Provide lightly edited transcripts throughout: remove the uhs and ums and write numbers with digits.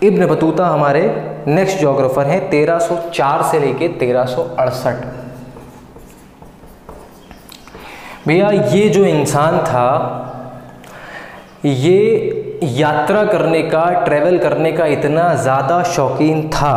Ibn Battuta हमारे next geographer हैं 1304 से लेके 1368। भैया ये जो इंसान था ये यात्रा करने का, ट्रैवल करने का इतना ज़्यादा शौकीन था।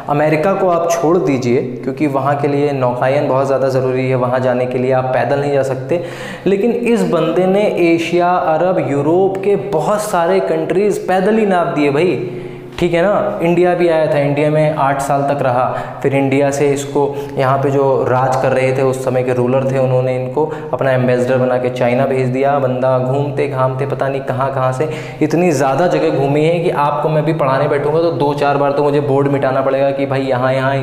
अमेरिका को आप छोड़ दीजिए क्योंकि वहाँ के लिए नौकायन बहुत ज़्यादा ज़रूरी है, वहाँ जाने के लिए आप पैदल नहीं जा सकते। लेकिन इस बंदे ने एशिया, अरब, यूरोप के बहुत सारे कंट्रीज़ पैदल ही नाप दिए भाई, ठीक है ना। इंडिया भी आया था, इंडिया में 8 साल तक रहा। फिर इंडिया से इसको यहाँ पे जो राज कर रहे थे उस समय के रूलर थे, उन्होंने इनको अपना एम्बेसडर बना के चाइना भेज दिया। बंदा घूमते घामते पता नहीं कहाँ से इतनी ज़्यादा जगह घूमी है कि आपको मैं भी पढ़ाने बैठूंगा तो 2-4 बार तो मुझे बोर्ड मिटाना पड़ेगा कि भाई यहाँ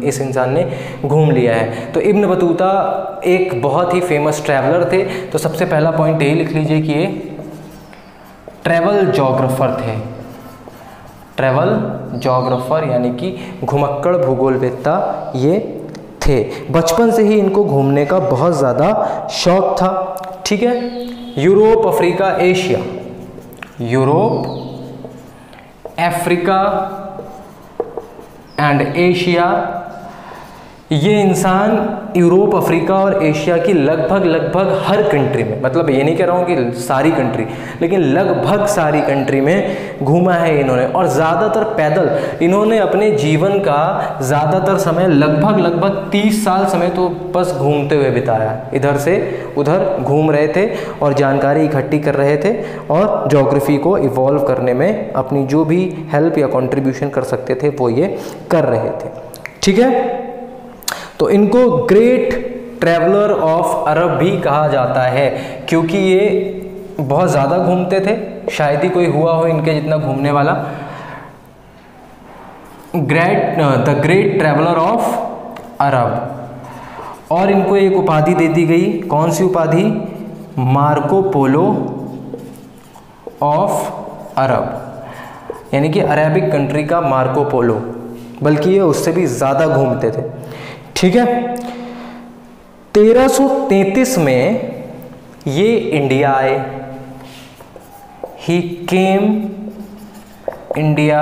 इस इंसान ने घूम लिया है। तो इब्न बतूता एक बहुत ही फेमस ट्रैवलर थे। तो सबसे पहला पॉइंट यही लिख लीजिए कि ये ट्रैवल जोग्राफर थे। ट्रैवल जोग्राफर यानी कि घुमक्कड़ भूगोलवेत्ता ये थे। बचपन से ही इनको घूमने का बहुत ज़्यादा शौक था, ठीक है। Europe, Africa, Asia, Europe, Africa and Asia, ये इंसान यूरोप, अफ्रीका और एशिया की लगभग हर कंट्री में, मतलब ये नहीं कह रहा हूँ कि सारी कंट्री, लेकिन लगभग सारी कंट्री में घूमा है इन्होंने। और ज़्यादातर पैदल इन्होंने अपने जीवन का ज़्यादातर समय लगभग 30 साल समय तो बस घूमते हुए बिताया। इधर से उधर घूम रहे थे और जानकारी इकट्ठी कर रहे थे और ज्योग्राफी को इवॉल्व करने में अपनी जो भी हेल्प या कंट्रीब्यूशन कर सकते थे वो ये कर रहे थे, ठीक है। तो इनको ग्रेट ट्रैवलर ऑफ अरब भी कहा जाता है क्योंकि ये बहुत ज़्यादा घूमते थे। शायद ही कोई हुआ हो इनके जितना घूमने वाला। The great traveller of Arab. और इनको एक उपाधि दे दी गई, कौन सी उपाधि? मार्को पोलो ऑफ अरब, यानी कि अरेबिक कंट्री का मार्को पोलो, बल्कि ये उससे भी ज़्यादा घूमते थे, ठीक है। 1333 में ये इंडिया आए। ही केम इंडिया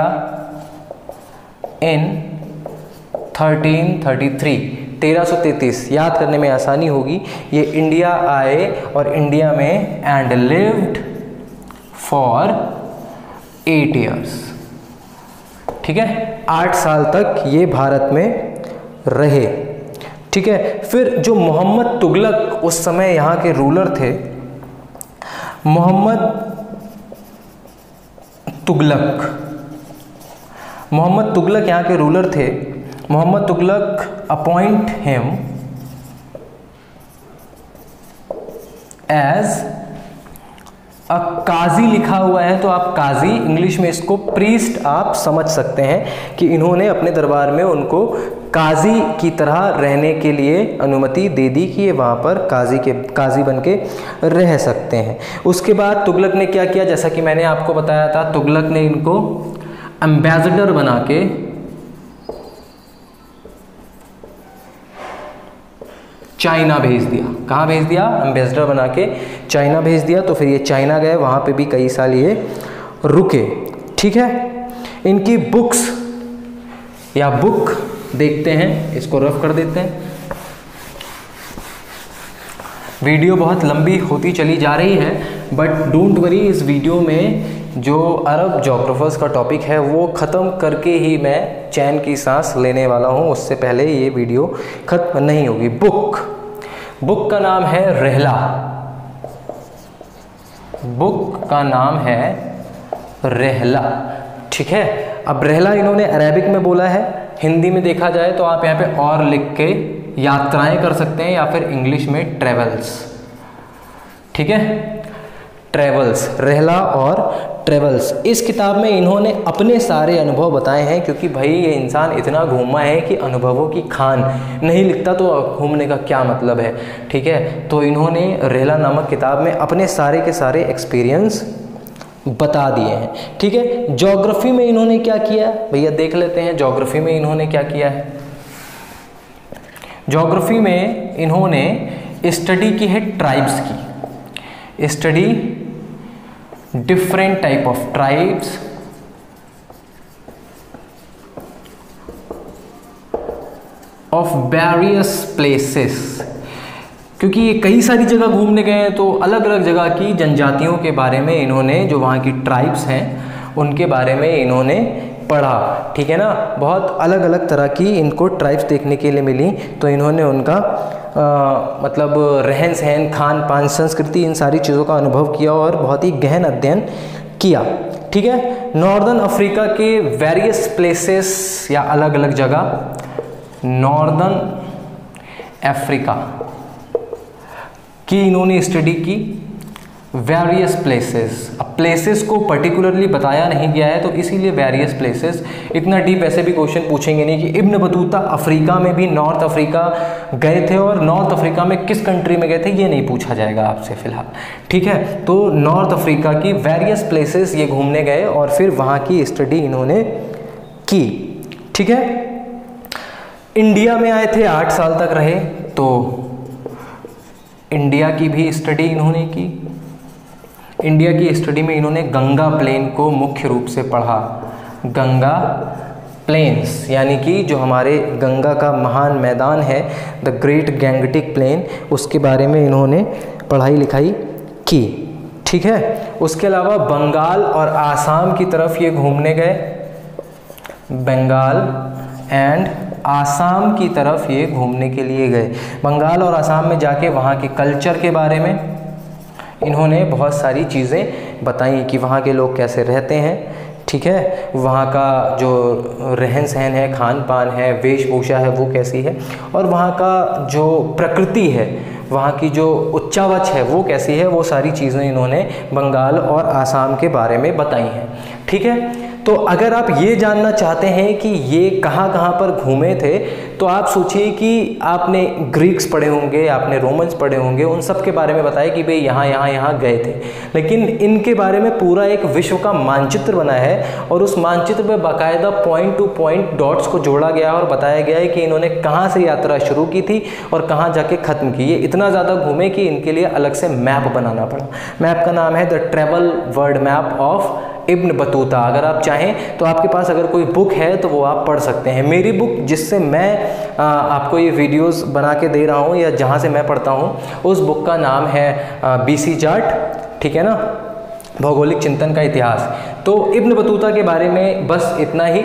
इन 1333। 1333 याद करने में आसानी होगी। ये इंडिया आए और इंडिया में एंड लिव्ड फॉर 8 years, ठीक है। 8 साल तक ये भारत में रहे, ठीक है। फिर जो मोहम्मद तुगलक उस समय यहाँ के रूलर थे, मोहम्मद तुगलक यहाँ के रूलर थे। Mohammed Tughlaq appoint him as a काजी, लिखा हुआ है तो आप काजी, इंग्लिश में इसको प्रीस्ट आप समझ सकते हैं कि इन्होंने अपने दरबार में उनको काजी की तरह रहने के लिए अनुमति दे दी कि ये वहाँ पर काजी बन के रह सकते हैं। उसके बाद तुगलक ने क्या किया, जैसा कि मैंने आपको बताया था, तुगलक ने इनको एम्बेसडर बना के चाइना भेज दिया। कहाँ भेज दिया? एम्बेसडर बना के चाइना भेज दिया। तो फिर ये चाइना गए, वहाँ पे भी कई साल ये रुके, ठीक है। इनकी बुक्स या बुक देखते हैं, इसको रफ कर देते हैं। वीडियो बहुत लंबी होती चली जा रही है, बट डोंट वरी, इस वीडियो में जो अरब जोग्राफर्स का टॉपिक है वो ख़त्म करके ही मैं चैन की सांस लेने वाला हूँ। उससे पहले ये वीडियो ख़त्म नहीं होगी। बुक का नाम है रहला। बुक का नाम है रहला, ठीक है। अब रहला इन्होंने अरेबिक में बोला है। हिंदी में देखा जाए तो आप यहाँ पे और लिख के यात्राएं कर सकते हैं, या फिर इंग्लिश में ट्रेवल्स, ठीक है। ट्रेवल्स, रहला और ट्रेवल्स। इस किताब में इन्होंने अपने सारे अनुभव बताए हैं, क्योंकि भाई ये इंसान इतना घूमा है कि अनुभवों की खान नहीं लिखता तो घूमने का क्या मतलब है, ठीक है। तो इन्होंने रहला नामक किताब में अपने सारे के सारे एक्सपीरियंस बता दिए हैं, ठीक है। ज्योग्राफी में इन्होंने क्या किया भैया देख लेते हैं। ज्योग्राफी में इन्होंने क्या किया है? ज्योग्राफी में इन्होंने स्टडी की है ट्राइब्स की, study different type of tribes of various places, क्योंकि ये कई सारी जगह घूमने गए हैं तो अलग अलग जगह की जनजातियों के बारे में इन्होंने, जो वहाँ की ट्राइब्स हैं उनके बारे में इन्होंने पढ़ा, ठीक है ना। बहुत अलग अलग तरह की इनको ट्राइब्स देखने के लिए मिली, तो इन्होंने उनका मतलब रहन सहन, खान पान, संस्कृति, इन सारी चीज़ों का अनुभव किया और बहुत ही गहन अध्ययन किया, ठीक है। नॉर्दर्न अफ्रीका के वेरियस प्लेसेस या अलग अलग जगह, नॉर्दर्न अफ्रीका की इन्होंने स्टडी की, वेरियस प्लेसेस। अब प्लेसेस को पर्टिकुलरली बताया नहीं गया है तो इसीलिए वेरियस प्लेसेस। इतना डीप ऐसे भी क्वेश्चन पूछेंगे नहीं कि इब्न बतूता अफ्रीका में भी, नॉर्थ अफ्रीका गए थे और नॉर्थ अफ्रीका में किस कंट्री में गए थे, ये नहीं पूछा जाएगा आपसे फिलहाल, ठीक है। तो नॉर्थ अफ्रीका की वेरियस प्लेसेस ये घूमने गए और फिर वहाँ की स्टडी इन्होंने की, ठीक है। इंडिया में आए थे, 8 साल तक रहे, तो इंडिया की भी स्टडी इन्होंने की। इंडिया की स्टडी में इन्होंने गंगा प्लेन को मुख्य रूप से पढ़ा। गंगा प्लेन्स यानी कि जो हमारे गंगा का महान मैदान है, द ग्रेट गैंगटिक प्लेन, उसके बारे में इन्होंने पढ़ाई लिखाई की, ठीक है। उसके अलावा बंगाल और आसाम की तरफ ये घूमने गए। बंगाल एंड आसाम की तरफ ये घूमने के लिए गए। बंगाल और आसाम में जाके वहाँ के कल्चर के बारे में इन्होंने बहुत सारी चीज़ें बताई कि वहाँ के लोग कैसे रहते हैं, ठीक है। वहाँ का जो रहन सहन है, खान पान है, वेशभूषा है, वो कैसी है, और वहाँ का जो प्रकृति है, वहाँ की जो उच्चावच है वो कैसी है, वो सारी चीज़ें इन्होंने बंगाल और आसाम के बारे में बताई हैं, ठीक है। तो अगर आप ये जानना चाहते हैं कि ये कहाँ कहाँ पर घूमे थे, तो आप सोचिए कि आपने ग्रीक्स पढ़े होंगे, आपने रोमन्स पढ़े होंगे, उन सब के बारे में बताया कि भाई यहाँ यहाँ यहाँ गए थे, लेकिन इनके बारे में पूरा एक विश्व का मानचित्र बना है और उस मानचित्र में बाकायदा पॉइंट टू पॉइंट डॉट्स को जोड़ा गया और बताया गया है कि इन्होंने कहाँ से यात्रा शुरू की थी और कहाँ जाके ख़त्म की। ये इतना ज़्यादा घूमे कि इनके लिए अलग से मैप बनाना पड़ा। मैप का नाम है the travel world map of Ibn Battuta. अगर आप चाहें तो आपके पास अगर कोई बुक है तो वो आप पढ़ सकते हैं। मेरी बुक जिससे मैं आपको ये वीडियोस बना के दे रहा हूँ या जहाँ से मैं पढ़ता हूँ, उस बुक का नाम है BC चार्ट, ठीक है ना, भौगोलिक चिंतन का इतिहास। तो इब्न बतूता के बारे में बस इतना ही।